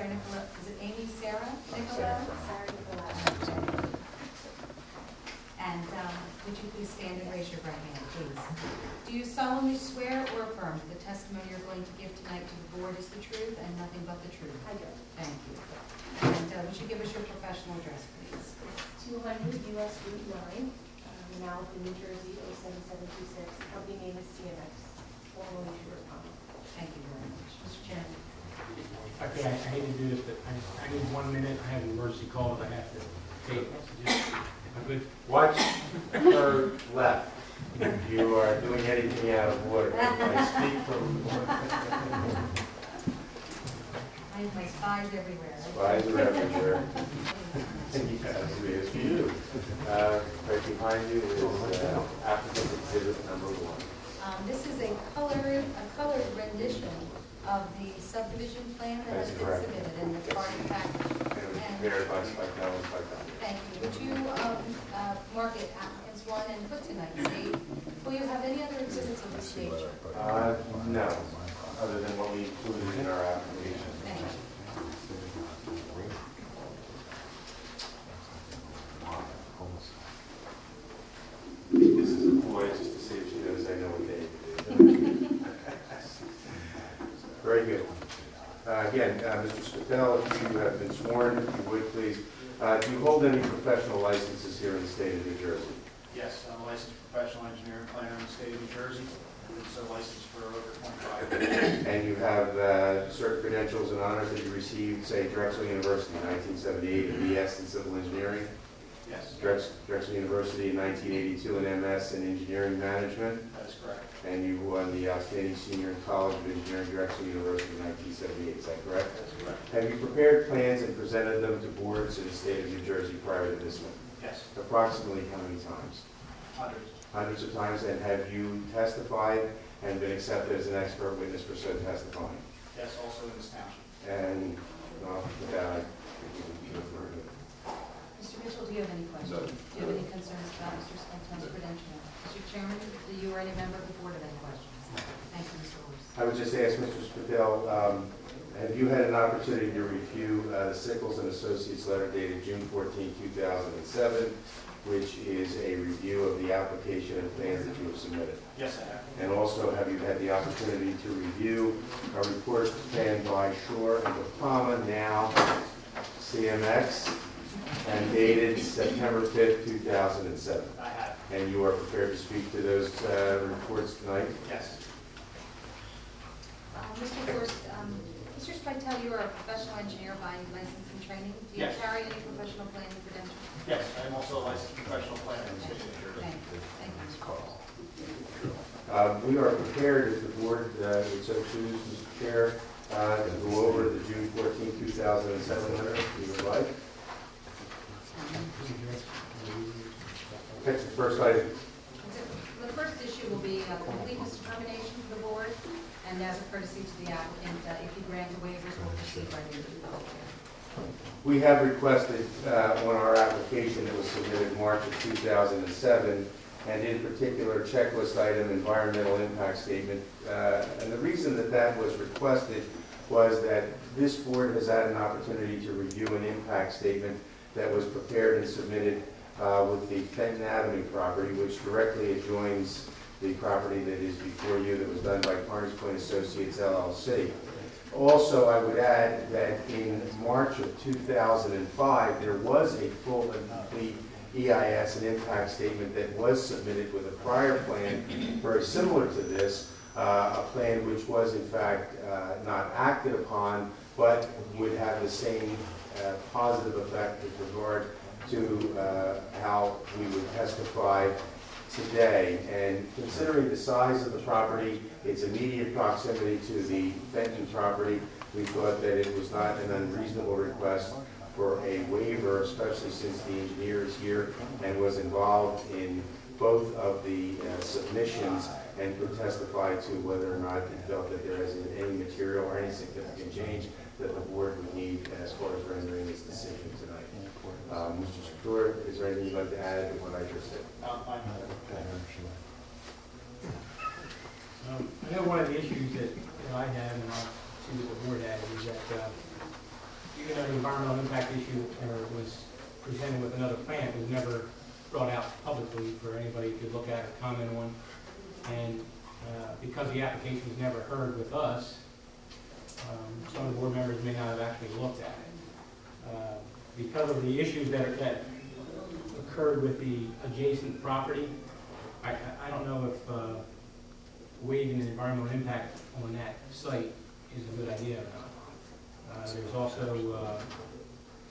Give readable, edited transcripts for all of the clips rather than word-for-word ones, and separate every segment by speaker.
Speaker 1: Sarah Nicola, is it Amy Sarah Nicola?
Speaker 2: Sarah Nicola.
Speaker 1: And would you please stand and raise your right hand, please? Do you solemnly swear or affirm that the testimony you're going to give tonight to the board is the truth and nothing but the truth?
Speaker 2: I do.
Speaker 1: Thank you. And would you give us your professional address, please?
Speaker 2: 200 US Route 9, Malibu, New Jersey, 07726. Company name is CMX, formerly Sugar Pond.
Speaker 1: Thank you very much. Mr. Chairman.
Speaker 3: Okay, I hate to do this, but I need 1 minute. I have an emergency call that I have to take. Am I good?
Speaker 4: Watch her left. You are doing anything out of order. I speak from
Speaker 1: I have my spies everywhere.
Speaker 4: spies are everywhere. Yes, it is for you. Right behind you is applicant exhibit number 1.
Speaker 1: This is a colored rendition of the subdivision plan that has
Speaker 4: That's
Speaker 1: been
Speaker 4: correct.
Speaker 1: submitted in the party package.
Speaker 4: And it was prepared by Spike and Spike.
Speaker 1: Thank you. Would you mark it applicants 1 and put tonight's date? Will you have any other exhibits of this nature?
Speaker 4: No, other than what we included in our application.
Speaker 1: Thank you.
Speaker 4: This is a ploy just to see if she knows I know what day it is. Very good. Again, Mr. Spatel, if you have been sworn, if you would please, do you hold any professional licenses here in the state of New Jersey?
Speaker 5: Yes, I'm a licensed professional engineer and planner in the state of New Jersey. I've been so licensed for over 25 years.
Speaker 4: And you have certain credentials and honors that you received, say, Drexel University in 1978, a BS in civil engineering,
Speaker 5: Yes,
Speaker 4: Drexel University in 1982, an MS in engineering management,
Speaker 5: that is correct.
Speaker 4: and you won the Outstanding Senior in College of Engineering, Drexel University in 1978. Is that correct?
Speaker 5: That is correct.
Speaker 4: Have you prepared plans and presented them to boards in the state of New Jersey prior to this one?
Speaker 5: Yes,
Speaker 4: Approximately how many times?
Speaker 5: hundreds.
Speaker 4: Hundreds of times. And have you testified and been accepted as an expert witness for so testifying?
Speaker 5: Yes, also in this township.
Speaker 4: And with that, I think we can go further.
Speaker 1: Mr. Mitchell, do you have any questions? Do you have any concerns about Mr. Spector's credentialing? Mr. Chairman, do you or any member of the board have any questions? Thank you, Mr. Lewis.
Speaker 4: I would just ask Mr. Spatel, have you had an opportunity to review the Sickles and Associates letter dated June 14, 2007, which is a review of the application and plans that you have submitted?
Speaker 5: Yes, I have.
Speaker 4: And also, have you had the opportunity to review a report planned by Shore and Bahama, now CMX, and dated September 5th, 2007?
Speaker 5: I have.
Speaker 4: And you are prepared to speak to those reports tonight?
Speaker 5: Yes.
Speaker 1: Mr. Forst, Mr. Spital, you are a professional engineer by license and training. Do you
Speaker 5: Yes.
Speaker 1: carry any professional planning credentials?
Speaker 5: Yes, I am also a licensed professional planner in the state of New Jersey.
Speaker 1: Thank you. Thank you, Mr. Forst.
Speaker 4: We are prepared, if the board would so choose, Mr. Chair, to go over the June 14, 2007 letter, if you would like. That's the first item.
Speaker 1: The first issue will be a completeness determination for the board, and as a courtesy to the applicant, if you grant the waivers, we'll proceed by the end of the public hearing.
Speaker 4: We have requested on our application that was submitted March of 2007, and in particular, checklist item, environmental impact statement. And the reason that that was requested was that this board has had an opportunity to review an impact statement that was prepared and submitted with the Fenton Avenue property, which directly adjoins the property that is before you, that was done by Carney Associates LLC. Also, I would add that in March of 2005, there was a full and complete EIS and impact statement that was submitted with a prior plan very similar to this, a plan which was in fact not acted upon, but would have the same positive effect with regard to how we would testify today. And considering the size of the property, its immediate proximity to the Fenton property, we thought that it was not an unreasonable request for a waiver, especially since the engineer is here and was involved in both of the submissions and could testify to whether or not he felt that there is any material or any significant change that the board would need as far as rendering this decision tonight. Mr. Stewart, is there anything you'd like to add to what I just said?
Speaker 3: I know one of the issues that I have, and I'll see what the board has, is that even though the environmental impact issue was presented with another plan, it was never brought out publicly for anybody to look at or comment on. And because the application was never heard with us, some of the board members may not have actually looked at it. Because of the issues that occurred with the adjacent property, I don't know if waiving the environmental impact on that site is a good idea or not. There's also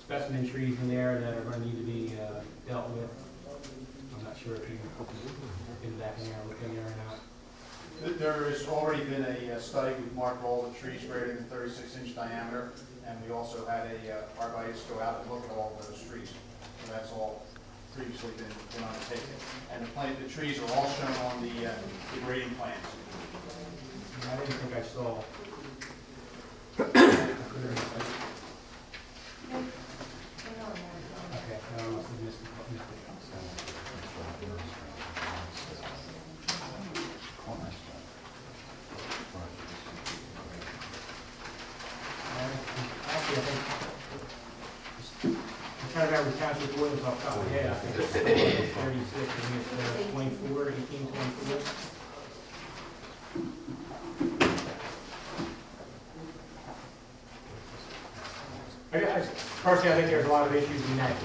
Speaker 3: specimen trees in there that are going to need to be dealt with. I'm not sure if you've been back in there, looked in there or not.
Speaker 5: There has already been a study. We've marked all the trees greater than 36-inch diameter, and we also had a arborist go out and look at all of those trees. So that's all previously been undertaken. And the trees are all shown on the grading plans.
Speaker 3: I didn't think I saw. Okay, I must have missed it. Actually, I think, I'm trying to remember the township ordinance off the top of my head. I think it's 36, I think it's 24, 1824. Personally, I think there's a lot of issues in that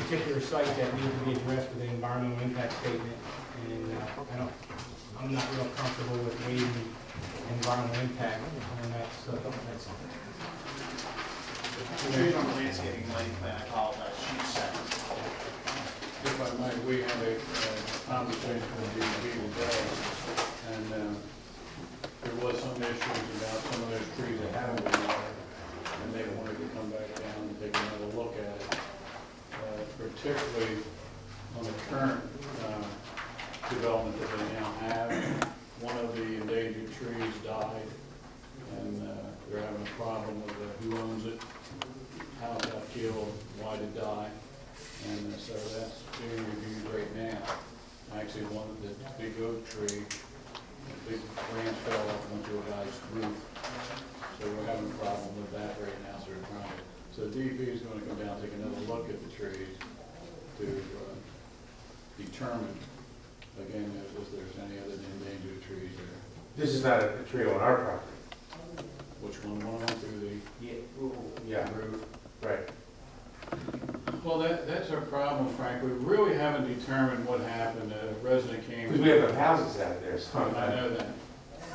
Speaker 3: particular site that need to be addressed with the environmental impact statement. And I'm not real comfortable with waiving environmental impact on that site.
Speaker 5: The trees on the landscaping lighting plan, I apologize, sheet 7.
Speaker 6: If I might, we had a conversation with DEP today, and there was some issues about some of those trees that haven't been watered, and they wanted to come back down and take another look at it. Particularly on the current development that they now have, one of the endangered trees died, and they're having a problem with who owns it, how it got killed, why did it die, and so that's being reviewed right now. Actually, one of the big oak tree, a big branch fell off onto a guy's roof, so we're having a problem with that right now, so we're trying to. So DEP is going to come down and take another look at the trees to determine, again, if there's any other endangered trees there.
Speaker 4: This is not a tree on our property.
Speaker 6: Which one went on through the
Speaker 4: Yeah,
Speaker 6: roof?
Speaker 4: right.
Speaker 6: Well, that's our problem, Frank. We really haven't determined what happened. A resident came.
Speaker 4: Because we have no houses out there, so.
Speaker 6: I know that.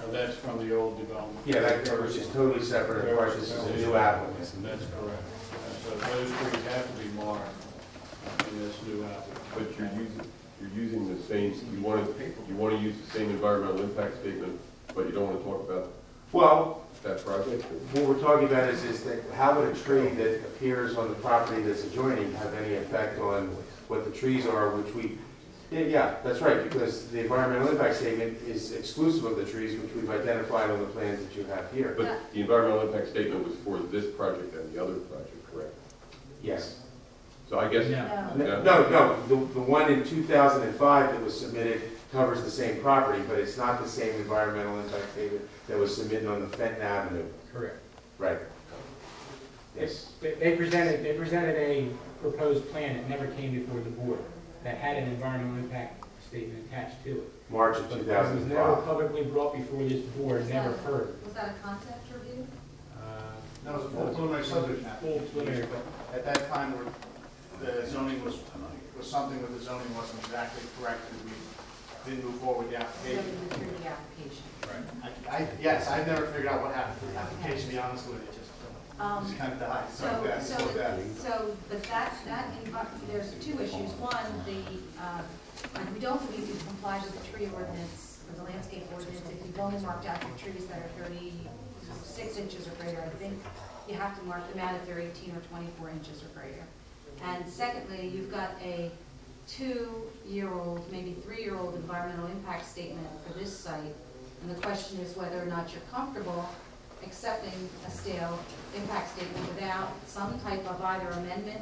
Speaker 6: Well, that's from the old development.
Speaker 4: Yeah, that was just totally separate, and of course, this is a new applicant.
Speaker 6: That's correct. So those trees have to be marked in this new applicant.
Speaker 7: But you're using the same, you want to use the same environmental impact statement, but you don't want to talk about
Speaker 4: Well,
Speaker 7: that project?
Speaker 4: what we're talking about is that how would a tree that appears on the property that's adjoining have any effect on what the trees are, which we, yeah, that's right, because the environmental impact statement is exclusive of the trees, which we've identified on the plans that you have here.
Speaker 7: But the environmental impact statement was for this project and the other project, correct?
Speaker 4: Yes.
Speaker 7: So I guess.
Speaker 3: No.
Speaker 4: No, the one in 2005 that was submitted covers the same property, but it's not the same environmental impact statement that was submitted on the Fenton Avenue.
Speaker 3: Correct.
Speaker 4: Right. Yes.
Speaker 3: They presented a proposed plan that never came before the board that had an environmental impact statement attached to it.
Speaker 4: March of
Speaker 3: But it was never
Speaker 4: 2005.
Speaker 3: publicly brought before this board, never heard.
Speaker 1: Was that a concept review?
Speaker 5: That was a full preliminary subdivision
Speaker 3: Full
Speaker 5: application.
Speaker 3: preliminary.
Speaker 5: At that time, the zoning was something with the zoning wasn't exactly correct, and we didn't move forward with the application.
Speaker 1: Nobody withdrew the application.
Speaker 5: Yes, I've never figured out what happened to the application, to be honest with you, just kind of died.
Speaker 1: But there's two issues. One, we don't believe you comply with the tree ordinance, or the landscape ordinance, if you've only marked out the trees that are 36 inches or greater. I think you have to mark them out if they're 18 or 24 inches or greater. And secondly, you've got a 2-year-old, maybe 3-year-old environmental impact statement for this site. And the question is whether or not you're comfortable accepting a stale impact statement without some type of either amendment